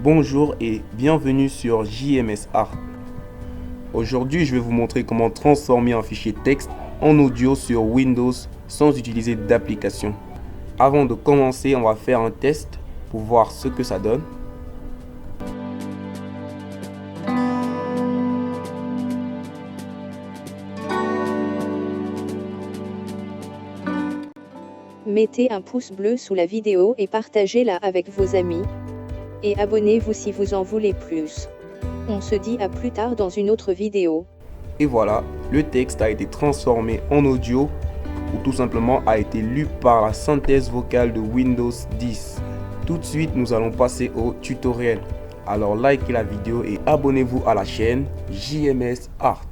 Bonjour et bienvenue sur JMS Art. Aujourd'hui, je vais vous montrer comment transformer un fichier texte en audio sur Windows sans utiliser d'application. Avant de commencer, on va faire un test pour voir ce que ça donne. Mettez un pouce bleu sous la vidéo et partagez-la avec vos amis. Et abonnez-vous si vous en voulez plus. On se dit à plus tard dans une autre vidéo. Et voilà, le texte a été transformé en audio ou tout simplement a été lu par la synthèse vocale de Windows 10. Tout de suite, nous allons passer au tutoriel. Alors likez la vidéo et abonnez-vous à la chaîne JMS Art.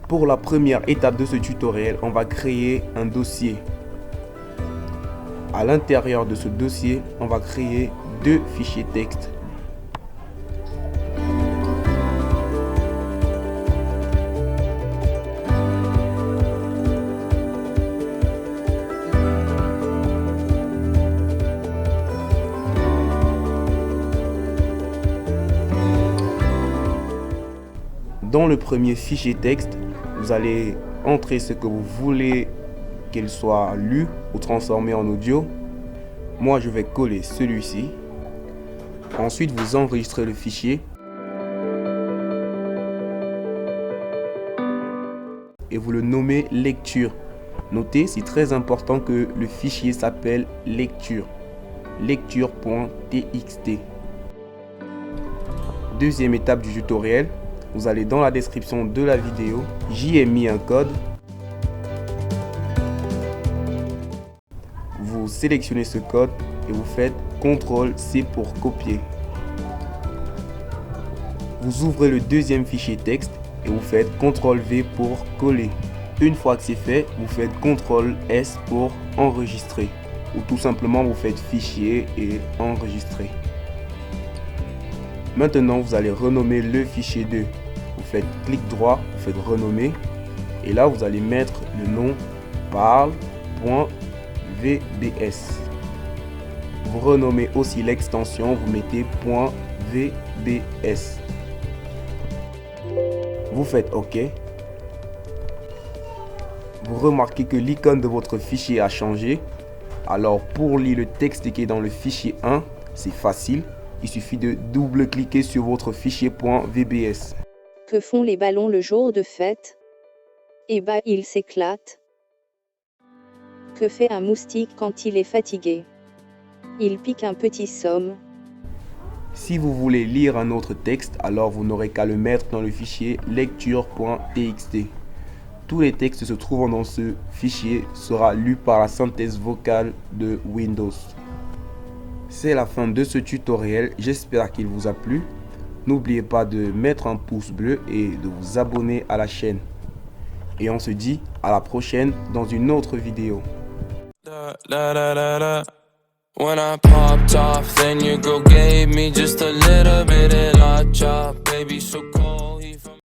Pour la première étape de ce tutoriel, on va créer un dossier. À l'intérieur de ce dossier, on va créer deux fichiers texte. Dans le premier fichier texte, vous allez entrer ce que vous voulez qu'il soit lu ou transformé en audio. Moi, je vais coller celui-ci. Ensuite, vous enregistrez le fichier. Et vous le nommez lecture. Notez, c'est très important que le fichier s'appelle lecture. Lecture.txt. Deuxième étape du tutoriel. Vous allez dans la description de la vidéo, j'y ai mis un code. Vous sélectionnez ce code et vous faites CTRL-C pour copier. Vous ouvrez le deuxième fichier texte et vous faites CTRL-V pour coller. Une fois que c'est fait, vous faites CTRL-S pour enregistrer. Ou tout simplement vous faites fichier et enregistrer. Maintenant, vous allez renommer le fichier 2. Vous faites clic droit, vous faites renommer. Et là, vous allez mettre le nom parle.vbs. Vous renommez aussi l'extension, vous mettez .vbs. Vous faites OK. Vous remarquez que l'icône de votre fichier a changé. Alors, pour lire le texte qui est dans le fichier 1, c'est facile. Il suffit de double-cliquer sur votre fichier .vbs. Que font les ballons le jour de fête? Eh bah, ils s'éclatent. Que fait un moustique quand il est fatigué? Il pique un petit somme. Si vous voulez lire un autre texte, alors vous n'aurez qu'à le mettre dans le fichier lecture.txt. Tous les textes se trouvant dans ce fichier sera lu par la synthèse vocale de Windows. C'est la fin de ce tutoriel, j'espère qu'il vous a plu. N'oubliez pas de mettre un pouce bleu et de vous abonner à la chaîne. Et on se dit à la prochaine dans une autre vidéo. When I popped off, then your girl gave me just a little bit of la chop, baby, so cold.